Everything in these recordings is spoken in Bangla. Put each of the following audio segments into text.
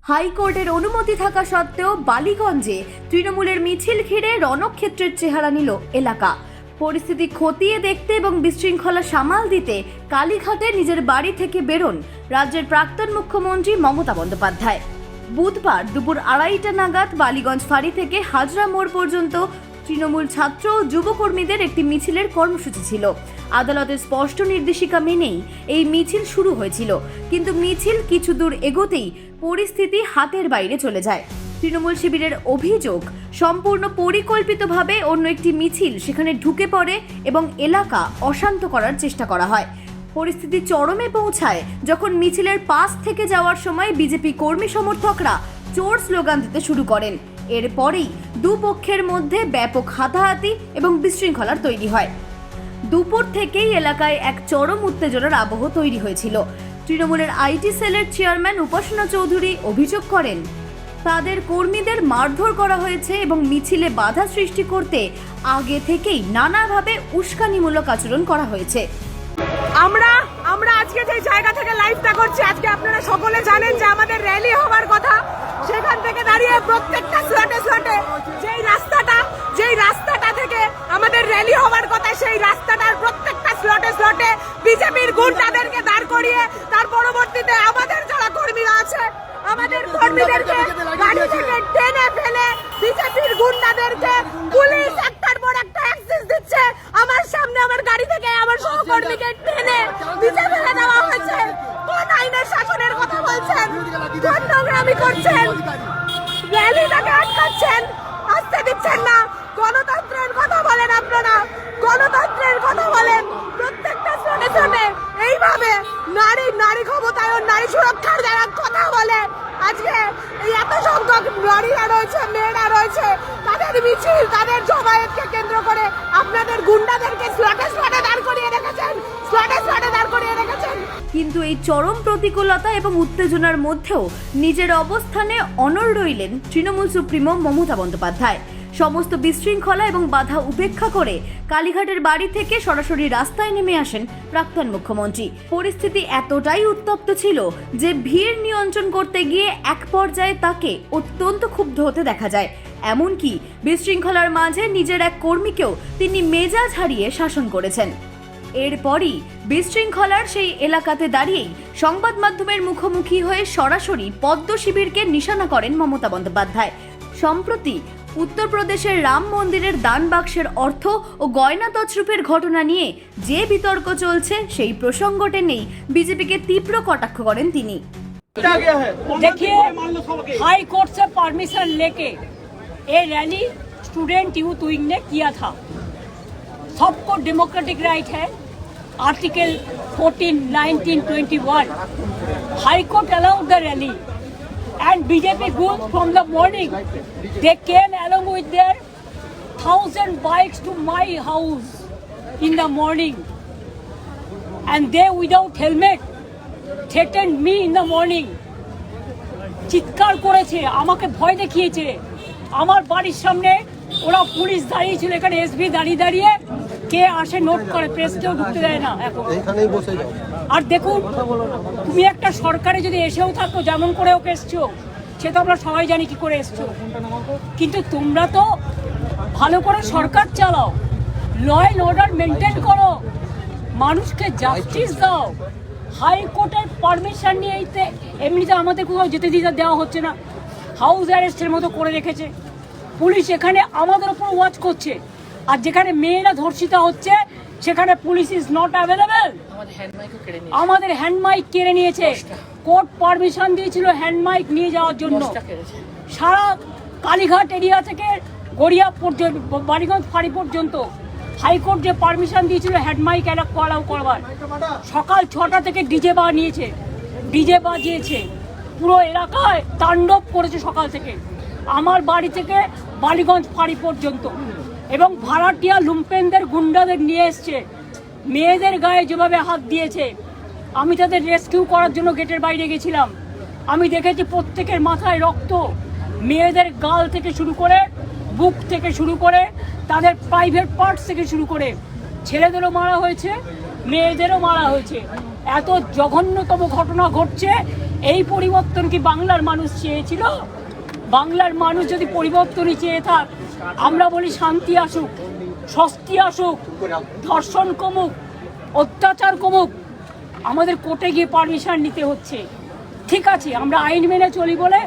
হাইকোর্টের অনুমতি থাকা সত্ত্বেও বালিগঞ্জে তৃণমূলের মিছিল ঘিরে রণক্ষেত্রের চেহারা নিল এলাকা। পরিস্থিতি খতিয়ে দেখতে এবং বিশৃঙ্খলা সামাল দিতে কালীঘাটে নিজের বাড়ি থেকে বেরোন রাজ্যের প্রাক্তন মুখ্যমন্ত্রী মমতা বন্দ্যোপাধ্যায়। বুধবার দুপুর 2:30টা নাগাদ বালিগঞ্জ ফাঁড়ি থেকে হাজরা মোড় পর্যন্ত তৃণমূল ছাত্র ও যুবকর্মীদের একটি মিছিলের কর্মসূচি ছিল। আদালতের স্পষ্ট নির্দেশিকা মেনেই এই মিছিল শুরু হয়েছিল, কিন্তু মিছিল কিছু দূর এগোতেই পরিস্থিতি হাতের বাইরে চলে যায়। তৃণমূল শিবিরের অভিযোগ, সম্পূর্ণ পরিকল্পিতভাবে অন্য একটি মিছিল সেখানে ঢুকে পড়ে এবং এলাকা অশান্ত করার চেষ্টা করা হয়। পরিস্থিতি চরমে পৌঁছায় যখন মিছিলের পাশ থেকে যাওয়ার সময় বিজেপি কর্মী সমর্থকরা চোর স্লোগান দিতে শুরু করেন। এরপরেই দুপক্ষের মধ্যে ব্যাপক হাতাহাতি এবং বিশৃঙ্খলার তৈরি হয়। দুপুর থেকেই এলাকায় এক চরম উত্তেজনার আবহ তৈরি হয়েছিল। তৃণমূলের আইটি সেলের চেয়ারম্যান উপাসনা চৌধুরী অভিযোগ করেন, তাদের কর্মীদের মারধর করা হয়েছে এবং মিছিলে বাধা সৃষ্টি করতে আগে থেকেই নানাভাবে উস্কানিমূলক আচরণ করা হয়েছে। আমরা আজকে যে জায়গা থেকে লাইভটা করছি, আজকে আপনারা সকলে জানেন যে আমাদের র্যালি হওয়ার কথা। সেখান থেকে দাঁড়িয়ে প্রত্যেকটা স্লটে যেই রাস্তাটা থেকে আমাদের র্যালি হওয়ার কথা, সেই রাস্তাটার প্রত্যেকটা স্লটে বিজেপির গুন্ডাদেরকে দাঁড় করিয়ে তার পরবর্তীতে আমাদের যারা কর্মীরা আছে আমাদের কর্মীদেরকে গাড়ি থেকে টেনে ফেলে বিজেপির গুন্ডাদেরকে পুলিশ একটার পর একটা অ্যাক্সেস দিচ্ছে। আমার সামনে আমার গাড়ি থেকে আমার সহকর্মীকে টেনে নিচে ফেলে দেওয়া হয়েছে। কোন আইনের শাসনের কথা বলছেন? কোন নোংরামি করছেন? র্যালিটাকে আটকাচ্ছেন, আসতে দিচ্ছেন না। গণতন্ত্রের কথা বলেন আপনারা, গণতন্ত্রের কথা বলেন। প্রত্যেকটা স্লোটে এইভাবে নারী ক্ষমতায়ন, নারী সুরক্ষার যারা কথা বলে, আজকে এই এত সংখ্যক নারীরা রয়েছে, মেয়েরা রয়েছে, তাদের মিছিল, তাদের জমায়েতকে কেন্দ্র করে আপনাদের গুন্ডাদেরকে স্লটে দাঁড় করিয়ে রেখেছেন। কিন্তু এই চরম প্রতিকূলতা এবং উত্তেজনার মধ্যেও নিজের অবস্থানে অনড় রইলেন তৃণমূল সুপ্রিমো মমতা বন্দ্যোপাধ্যায়। সমস্ত বিশৃঙ্খলা এবং বাধা উপেক্ষা করে কালীঘাটের বাড়ি থেকে সরাসরি রাস্তায় নেমে আসেন প্রাক্তন মুখ্যমন্ত্রী। পরিস্থিতি এতটাই উত্তপ্ত ছিল যে ভিড় নিয়ন্ত্রণ করতে গিয়ে এক পর্যায়ে তাকে অত্যন্ত ক্ষুব্ধ হতে দেখা যায়। এমনকি বিশৃঙ্খলার মাঝে নিজের এক কর্মীকেও তিনি মেজাজ হারিয়ে শাসন করেছেন। এরপরই বিশৃঙ্খলার সেই এলাকাতে দাঁড়িয়েই সংবাদ মাধ্যমের মুখোমুখি হয়ে সরাসরি পদ্ম শিবিরকে নিশানা করেন মমতা বন্দ্যোপাধ্যায়। সম্প্রতি উত্তরপ্রদেশের রাম মন্দিরের দান বাক্সের অর্থ ও গয়না তছরূপের ঘটনা নিয়ে যে বিতর্ক চলছে, সেই প্রসঙ্গ টেনেই বিজেপিকে তীব্র কটাক্ষ করেন তিনি। देखिए, हाई कोर्ट से परमिशन लेके ये रैली स्टूडेंट यूथ विंग ने किया था। सबको डेमोक्रेटिक राइट है। Article 14, 19, 21 high court allowed the rally and BJP group from the morning they came along with their 1,000 bikes to my house in the morning, and they without helmet threatened me in the morning. চিৎকার করেছে, আমাকে ভয় দেখিয়েছে। আমার বাড়ির সামনে ওরা পুলিশ দাঁড়িয়ে ছিল, এখানে এসবি দাঁড়িয়ে কে আসে নোট করে, প্রেসকেও ঢুকতে দেয় না এখন। আর দেখুন, তুমি একটা সরকারে যদি এসেও থাকো, যেমন করে ওকে এসছো, সে তো আমরা সবাই জানি কি করে এসছো, কিন্তু তোমরা তো ভালো করে সরকার চালাও, ল অ্যান্ড অর্ডার মেনটেন করো, মানুষকে জাস্টিস দাও। হাইকোর্টের পারমিশন নিয়ে এমনিতে আমাদের কোথাও যেতে দিতে দেওয়া হচ্ছে না, হাউস অ্যারেস্টের মতো করে রেখেছে পুলিশ। এখানে আমাদের উপর ওয়াচ করছে, আর যেখানে মেয়েরা ধর্ষিত হচ্ছে সেখানে পুলিশ ইজ নট অ্যাভেলেবেল। আমাদের হ্যান্ডমাইক কেড়ে নিয়েছে। কোর্ট পারমিশন দিয়েছিল হ্যান্ডমাইক নিয়ে যাওয়ার জন্য। সারা কালীঘাট এরিয়া থেকে গড়িয়া পর্যন্ত, বালিগঞ্জ ফাঁড়ি পর্যন্ত হাইকোর্ট যে পারমিশন দিয়েছিল হ্যান্ডমাইক অ্যালাউ করবার, সকাল 6টা থেকে ডিজে বাজিয়েছে, পুরো এলাকায় তাণ্ডব করেছে সকাল থেকে, আমার বাড়ি থেকে বালিগঞ্জ ফাঁড়ি পর্যন্ত। এবং ভাড়াটিয়া লুম্পেনদের গুন্ডাদের নিয়ে এসছে, মেয়েদের গায়ে যেভাবে হাত দিয়েছে। আমি তাদের রেস্কিউ করার জন্য গেটের বাইরে গেছিলাম, আমি দেখেছি প্রত্যেকের মাথায় রক্ত, মেয়েদের গাল থেকে শুরু করে, বুক থেকে শুরু করে, তাদের প্রাইভেট পার্টস থেকে শুরু করে, ছেলেদেরও মারা হয়েছে, মেয়েদেরও মারা হয়েছে। এত জঘন্যতম ঘটনা ঘটছে, এই পরিবর্তন কি বাংলার মানুষ চেয়েছিল? বাংলার মানুষ যদি পরিবর্তনই চেয়ে থাক, আমরা বলি শান্তি আসুক, স্বস্তি আসুক, ধর্ষণ কমুক, অত্যাচার কমুক, আমাদের কোর্টে গিয়ে পারমিশন নিতে হচ্ছে। ঠিক আছে, আমরা আইন মেনে চলি বলে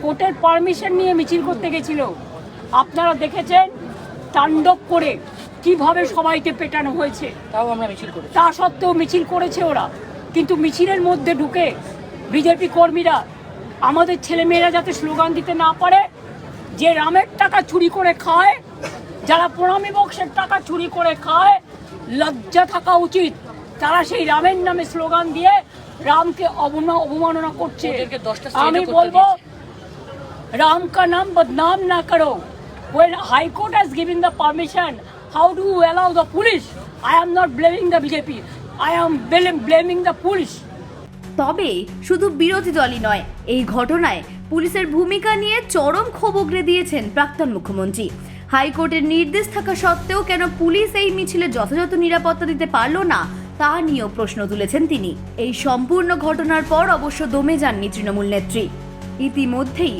কোর্টের পারমিশন নিয়ে মিছিল করতে গেছিল। আপনারা দেখেছেন তাণ্ডব করে কিভাবে সবাইকে পেটানো হয়েছে। তাও আমরা মিছিল করি। তা সত্ত্বেও মিছিল করেছে ওরা, কিন্তু মিছিলের মধ্যে ঢুকে বিজেপি কর্মীরা আমাদের ছেলেমেয়েরা যাতে স্লোগান দিতে না পারে, যে রামের টাকা চুরি করে খায়, যারা প্রণামী বক্সের টাকা চুরি করে খায়, লজ্জা থাকা উচিত। তারা সেই রামের নামে স্লোগান দিয়ে রামকে অবমাননা করছে। ওদেরকে 10টা আমি করতে বলবো, দিয়েছে। राम का नाम बदनाम ना करो। When High Court has given the permission, how do you allow the police? I am not blaming the BJP. I am blaming the police. তবে শুধু বিরোধী দলই নয়, এই ঘটনায় পুলিশের ভূমিকা নিয়ে চরম ক্ষোভ উগরে দিয়েছেন প্রাক্তন মুখ্যমন্ত্রী। হাইকোর্টের নির্দেশ থাকা সত্ত্বেও কেন পুলিশ এই মিছিলে যথাযথ নিরাপত্তা দিতে পারল না তা নিয়েও প্রশ্ন তুলেছেন তিনি। এই সম্পূর্ণ ঘটনার পর অবশ্য দমে যাননি তৃণমূল নেত্রী। ইতিমধ্যেই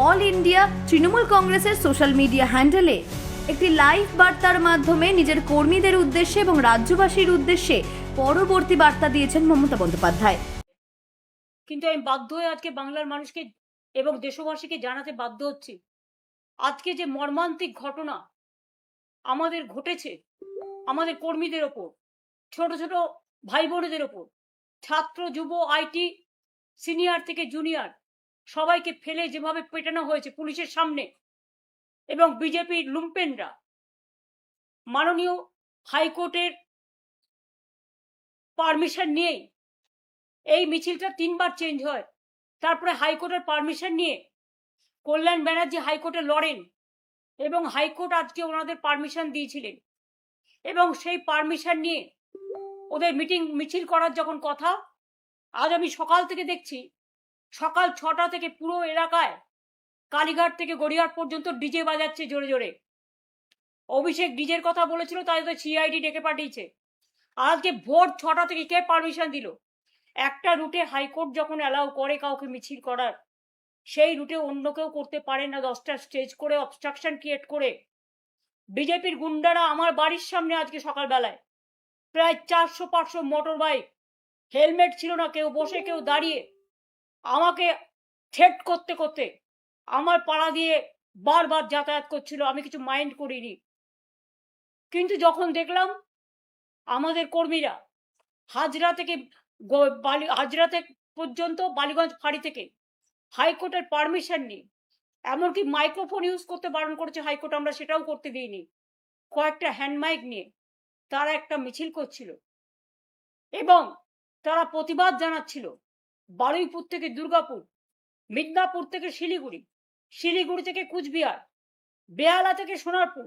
অল ইন্ডিয়া তৃণমূল কংগ্রেসের সোশ্যাল মিডিয়া হ্যান্ডেলে একটি লাইভ বার্তার মাধ্যমে নিজের কর্মীদের উদ্দেশ্যে এবং রাজ্যবাসীর উদ্দেশ্যে পরবর্তী বার্তা দিয়েছেন মমতা বন্দ্যোপাধ্যায়। কিন্তু আমি বাধ্য হয়ে আজকে বাংলার মানুষকে এবং দেশবাসীকে জানাতে বাধ্য হচ্ছি, আজকে যে মর্মান্তিক ঘটনা আমাদের ঘটেছে, আমাদের কর্মীদের ওপর, ছোট ছোট ভাই বোনেদের ওপর, ছাত্র যুব আইটি সিনিয়র থেকে জুনিয়র সবাইকে ফেলে যেভাবে পেটানো হয়েছে পুলিশের সামনে, এবং বিজেপির লুম্পেনরা মাননীয় হাইকোর্টের পারমিশন নিয়েই এই মিছিলটা 3 বার চেঞ্জ হয়। তারপরে হাইকোর্টের পারমিশন নিয়ে কল্যাণ ব্যানার্জি হাইকোর্টে লড়েন এবং হাইকোর্ট আজকে ওনাদের পারমিশন দিয়েছিলেন, এবং সেই পারমিশন নিয়ে ওদের মিছিল করার যখন কথা, আজ আমি সকাল থেকে দেখছি সকাল 6টা থেকে পুরো এলাকায় কালীঘাট থেকে গড়িয়াহাট পর্যন্ত ডিজে বাজাচ্ছে জোরে জোরে। অভিষেক ডিজের কথা বলেছিল, তাই তো সিআইডি ডেকে পাঠিয়েছে। আজকে ভোর 6টা থেকে কে পারমিশন দিল? একটা রুটে হাইকোর্ট যখন অ্যালাউ করে কাউকে মিছিল করার, সেই রুটে অন্য কেউ করতে পারে না। 10টা স্টেজ করে অবস্ট্রাকশন ক্রিয়েট করে বিজেপির গুন্ডারা আমার বাড়ির সামনে আজকে সকালবেলায় প্রায় 400-500 মোটর বাইক, হেলমেট ছিল না, কেউ বসে কেউ দাঁড়িয়ে, আমাকে থ্রেট করতে করতে আমার পাড়া দিয়ে বারবার যাতায়াত করছিল। আমি কিছু মাইন্ড করিনি, কিন্তু যখন দেখলাম আমাদের কর্মীরা হাজরা থেকে পর্যন্ত বালিগঞ্জ ফাঁড়ি থেকে হাইকোর্টের পারমিশন নিয়ে, এমনকি মাইক্রোফোন ইউজ করতে বারণ করেছে হাইকোর্ট, আমরা সেটাও করতে দিইনি, কয়েকটা হ্যান্ড মাইক নিয়ে তারা একটা মিছিল করছিল এবং তারা প্রতিবাদ জানাচ্ছিল। বারুইপুর থেকে দুর্গাপুর, মিদনাপুর থেকে শিলিগুড়ি, শিলিগুড়ি থেকে কুচবিহার, বেহালা থেকে সোনারপুর,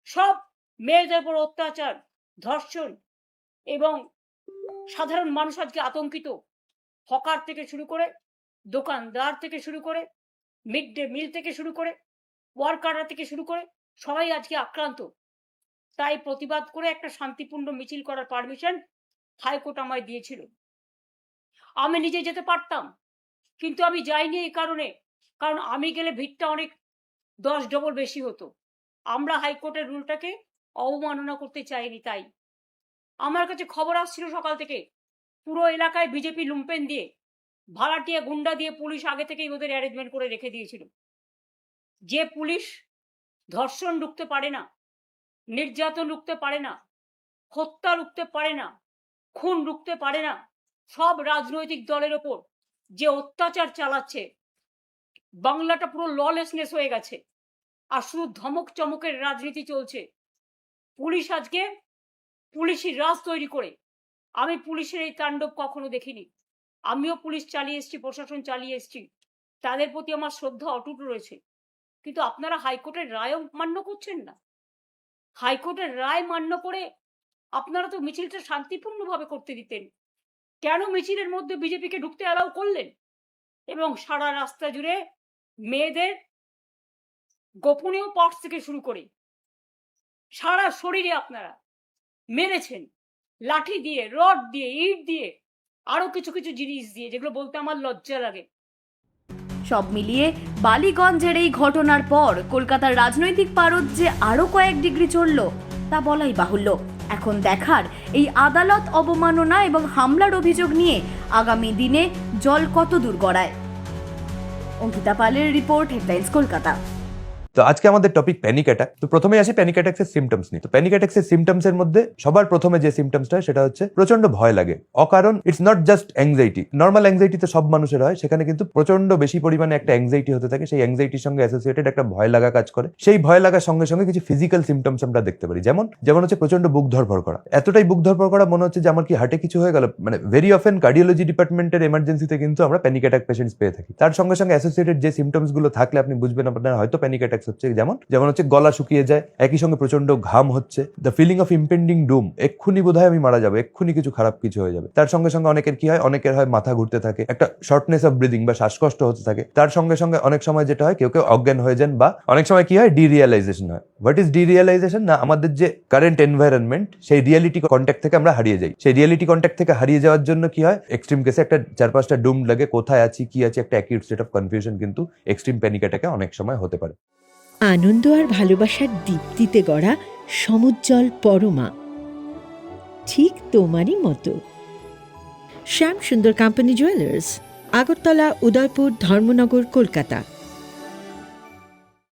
সব মেয়েদের উপর অত্যাচার, ধর্ষণ, এবং সাধারণ মানুষ আজকে আতঙ্কিত। হকার থেকে শুরু করে, দোকানদার থেকে শুরু করে, মিড ডে মিল থেকে শুরু করে, ওয়ার্কাররা থেকে শুরু করে সবাই আজকে আক্রান্ত। তাই প্রতিবাদ করে একটা শান্তিপূর্ণ মিছিল করার পারমিশন হাইকোর্ট আমায় দিয়েছিল। আমি নিজে যেতে পারতাম, কিন্তু আমি যাইনি এই কারণে, কারণ আমি গেলে ভিড়টা অনেক 10 ডবল বেশি হতো। আমরা হাইকোর্টের রুলটাকে অবমাননা করতে চাইনি। তাই আমার কাছে খবর আসছিল সকাল থেকে পুরো এলাকায় বিজেপি লুম্পেন দিয়ে, ভাড়াটিয়া গুন্ডা দিয়ে পুলিশ আগে থেকেই ওদের অ্যারেঞ্জমেন্ট করে রেখে দিয়েছিল। যে পুলিশ ধর্ষণ রুখতে পারে না, নির্যাতন রুখতে পারে না, হত্যা রুখতে পারে না, খুন রুখতে পারে না, সব রাজনৈতিক দলের ওপর যে অত্যাচার চালাচ্ছে, বাংলাটা পুরো ললেসনেস হয়ে গেছে আর শুধু ধমক চমকের রাজনীতি চলছে। পুলিশ আজকে পুলিশি রাজ তৈরি করে, আমি পুলিশের এই তাণ্ডব কখনো দেখিনি। আমিও পুলিশ চালিয়ে এসেছি, প্রশাসন চালিয়ে এসেছি, তাদের প্রতি আমার শ্রদ্ধা অটুট রয়েছে। কিন্তু আপনারা হাইকোর্টের রায়ও মান্য করছেন না। হাইকোর্টের রায় মান্য করে আপনারা তো মিছিলটা শান্তিপূর্ণভাবে করতে দিতেন, কেন মিছিলের মধ্যে বিজেপিকে ঢুকতে অ্যালাউ করলেন? এবং সারা রাস্তা জুড়ে মেয়েদের গোপনীয় পার্টস থেকে শুরু করে সারা শরীরে আপনারা মেরেছেন, লাঠি দিয়ে, রড দিয়ে, ইট দিয়ে, আরো কিছু কিছু জিনিস দিয়ে, যেগুলো বলতে আমার লজ্জা লাগে। সব মিলিয়ে বালিগঞ্জের এই ঘটনার পর কলকাতার রাজনৈতিক পারদ যে আরও কয়েক ডিগ্রি চড়ল তা বলাই বাহুল্য। এখন দেখার এই আদালত অবমাননা এবং হামলার অভিযোগ নিয়ে আগামী দিনে জল কত দূর গড়ায়। অঙ্কিতা পালের রিপোর্ট, হেডলাইন্স কলকাতা। তো আজকে আমাদের টপিক প্যানিক অ্যাটাক। তো প্রথমে আসি প্যানিক অ্যাটাক্সের সিমটমস নিয়ে। তো প্যানিক অ্যাটাক্সের সিমটমসের মধ্যে সবার প্রথমে যে সিমটমসটা সেটা হচ্ছে প্রচন্ড ভয় লাগে অকারণ। It's not just anxiety. Normal anxiety তো সব মানুষের হয়, সেখানে কিন্তু প্রচন্ড বেশি পরিমাণে একটা অ্যাংজাইটি হতে থাকে। সেই অ্যাংজাইটির সঙ্গে অ্যাসোসিয়েটেড একটা ভয় লাগা কাজ করে। সেই ভয় লাগার সঙ্গে সঙ্গে কিছু ফিজিক্যাল সিমটমস আমরা দেখতে পারি, যেমন হচ্ছে প্রচন্ড বুক ধরফর করা। এতটাই বুক ধরফর করা মনে হচ্ছে যে আমার কি হার্টে কিছু হয়ে গেল। মানে ভেরি অফেন কার্ডিওলজি ডিপার্টমেন্টের এমার্জেন্সিতে কিন্তু আমরা প্যানিক অ্যাটাক পেশেন্টস পেয়ে থাকি। তার সঙ্গে সঙ্গে অ্যাসোসিয়েটেড যে সিমটমস গুলো থাকলে আপনি বুঝবেন আপনার হয়তো প্যানিক অ্যাটাক্স হচ্ছে। যেমন হচ্ছে গলা শুকিয়ে যায়, একই সঙ্গে প্রচন্ড ঘাম হচ্ছে, দ্য ফিলিং অফ ইম্পেন্ডিং ডুম, এক্ষুনি বোধহয় আমি মারা যাবো, এক্ষুনি কিছু খারাপ কিছু হয়ে যাবে। তার সঙ্গে সঙ্গে অনেকের কি হয়, অনেকের হয় মাথা ঘুরতে থাকে, একটা শর্টনেস অফ ব্রিদিং বা শ্বাসকষ্ট হতে থাকে। তার সঙ্গে সঙ্গে অনেক সময় যেটা হয়, কেউ অজ্ঞান হয়ে যান, বা অনেক সময় কি হয়, ডিরিয়ালাইজেশন হয়। What is derealisation? না, আমাদের যে কারেন্ট এনভায়রনমেন্ট সেই রিয়ালিটি কন্ট্যাক্ট থেকে আমরা হারিয়ে যাই। সেই রিয়ালিটি কন্ট্যাক্ট থেকে হারিয়ে যাওয়ার জন্য কি হয়, এক্সট্রিম কেসে একটা 4-5টা ডুম লাগে, কোথায় আছি কি আছি, একটা অ্যাকিউট স্টেট অফ কনফিউশন কিন্তু এক্সট্রিম প্যানিক অ্যাটাকে অনেক সময় হতে পারে। আনন্দ আর ভালোবাসার দীপ্তিতে গড়া সমুজ্জ্বল পরমা, ঠিক তোমারই মতো। শ্যাম সুন্দর কোম্পানি জুয়েলার্স, আগরতলা, উদয়পুর, ধর্মনগর, কলকাতা।